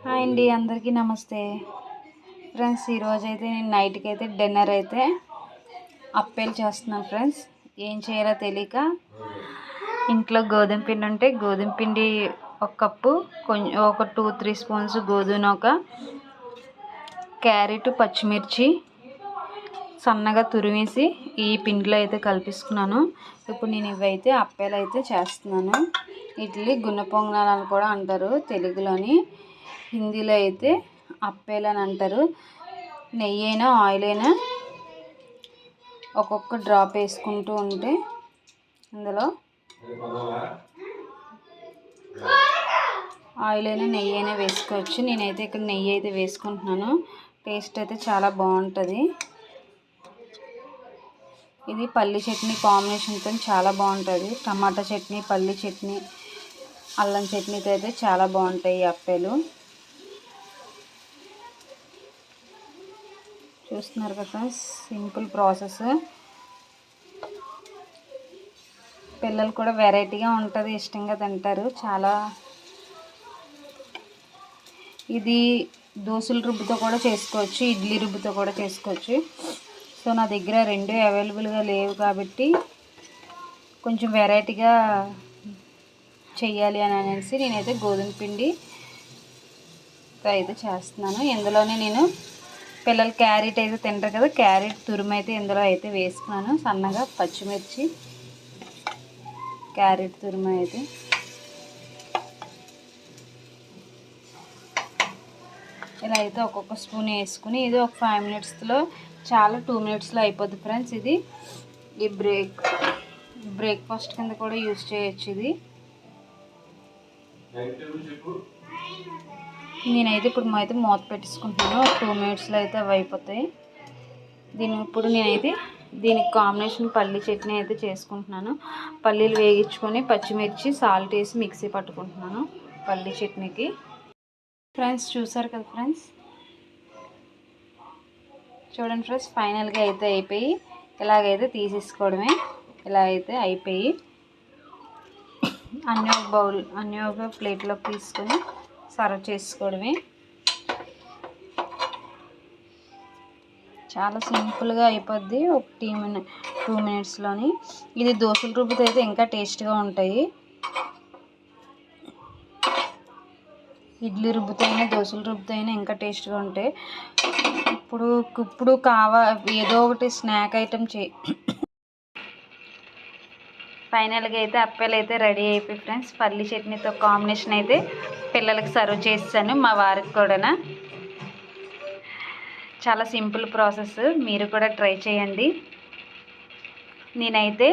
Hi అండి, అందరికీ నమస్తే ఫ్రెండ్స్. ఈరోజైతే నేను నైట్కి అయితే డిన్నర్ అయితే అప్పేలు చేస్తున్నాను ఫ్రెండ్స్. ఏం చేయాలో తెలియక ఇంట్లో గోధుమ పిండి ఉంటే గోధుమ పిండి ఒక కప్పు, కొంచెం ఒక 2-3 స్పూన్స్ గోధుమ, ఒక క్యారెట్, పచ్చిమిర్చి సన్నగా తురిమేసి ఈ పిండిలో అయితే కలిపిస్తున్నాను. ఇప్పుడు నేను ఇవైతే అప్పేలు అయితే చేస్తున్నాను. ఇడ్లీ గున్న పొంగనాలు అని కూడా అంటారు తెలుగులోని, హిందీలో అయితే అప్పేలు అని అంటారు. నెయ్యి అయినా ఆయిల్ అయినా ఒక్కొక్క డ్రాప్ వేసుకుంటూ ఉంటే అందులో ఆయిల్ అయినా నెయ్యి అయినా వేసుకోవచ్చు. నేనైతే ఇక్కడ నెయ్యి అయితే వేసుకుంటున్నాను. టేస్ట్ అయితే చాలా బాగుంటుంది. ఇది పల్లి చట్నీ కాంబినేషన్తో చాలా బాగుంటుంది. టమాటా చట్నీ, పల్లి చట్నీ, అల్లం చట్నీతో అయితే చాలా బాగుంటాయి ఈ అప్పేలు. చూస్తున్నారు కదా, సింపుల్ ప్రాసెస్. పిల్లలు కూడా వెరైటీగా ఉంటుంది, ఇష్టంగా తింటారు చాలా. ఇది దోశల రుబ్బుతో కూడా చేసుకోవచ్చు, ఇడ్లీ రుబ్బుతో కూడా చేసుకోవచ్చు. సో నా దగ్గర రెండు అవైలబుల్గా లేవు కాబట్టి కొంచెం వెరైటీగా చెయ్యాలి అని అనేసి నేనైతే గోధుమ పిండి అయితే చేస్తున్నాను. ఇందులోనే నేను పిల్లలు క్యారెట్ అయితే తింటారు కదా, క్యారెట్ తురుము అయితే ఇందులో అయితే వేసుకున్నాను. సన్నగా పచ్చిమిర్చి, క్యారెట్ తురుము అయితే ఇలా అయితే ఒక్కొక్క స్పూన్ వేసుకుని ఇది ఒక 5 మినిట్స్లో చాలా 2 మినిట్స్లో అయిపోద్ది ఫ్రెండ్స్. ఇది ఈ బ్రేక్ఫాస్ట్ కింద కూడా యూజ్ చేయొచ్చు. ఇది నేనైతే ఇప్పుడు అయితే మూత పెట్టేసుకుంటున్నాను. 2 మినిట్స్లో అయితే అవి అయిపోతాయి. ఇప్పుడు నేనైతే దీనికి కాంబినేషన్ పల్లి చట్నీ అయితే చేసుకుంటున్నాను. పల్లీలు వేగించుకొని పచ్చిమిర్చి సాల్ట్ వేసి మిక్సీ పట్టుకుంటున్నాను పల్లి చట్నీకి. ఫ్రెండ్స్ చూసారు కదా ఫ్రెండ్స్, చూడండి ఫ్రెండ్స్, ఫైనల్గా అయితే అయిపోయి ఇలాగైతే తీసేసుకోవడమే. ఇలా అయితే అయిపోయి అన్నీ ఒక ప్లేట్లోకి తీసుకొని సర్వ్ చేసుకోవడమే. చాలా సింపుల్గా అయిపోద్ది ఒక 2 మినిట్స్లోని. ఇది దోశల రుబ్బుతో అయితే ఇంకా టేస్ట్గా ఉంటాయి. ఇడ్లీ రుబ్బుతో అయినా దోశల రుబ్బుతో అయినా ఇంకా టేస్ట్గా ఉంటాయి. ఇప్పుడు ఏదో ఒకటి స్నాక్ ఐటెం ఫైనల్గా అయితే అప్పేలు అయితే రెడీ అయిపోయి ఫ్రెండ్స్. పల్లి చట్నీతో కాంబినేషన్ అయితే పిల్లలకి సర్వ్ చేస్తాను, మా వారికి కూడా. చాలా సింపుల్ ప్రాసెస్, మీరు కూడా ట్రై చేయండి. నేనైతే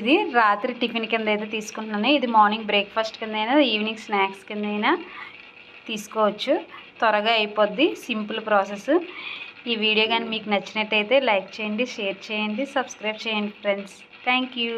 ఇది రాత్రి టిఫిన్ కింద అయితే తీసుకుంటున్నాను. ఇది మార్నింగ్ బ్రేక్ఫాస్ట్ కింద అయినా ఈవినింగ్ స్నాక్స్ కింద అయినా తీసుకోవచ్చు. త్వరగా అయిపోద్ది, సింపుల్ ప్రాసెస్. ఈ వీడియో కానీ మీకు నచ్చినట్టయితే లైక్ చేయండి, షేర్ చేయండి, సబ్స్క్రైబ్ చేయండి ఫ్రెండ్స్. Thank you.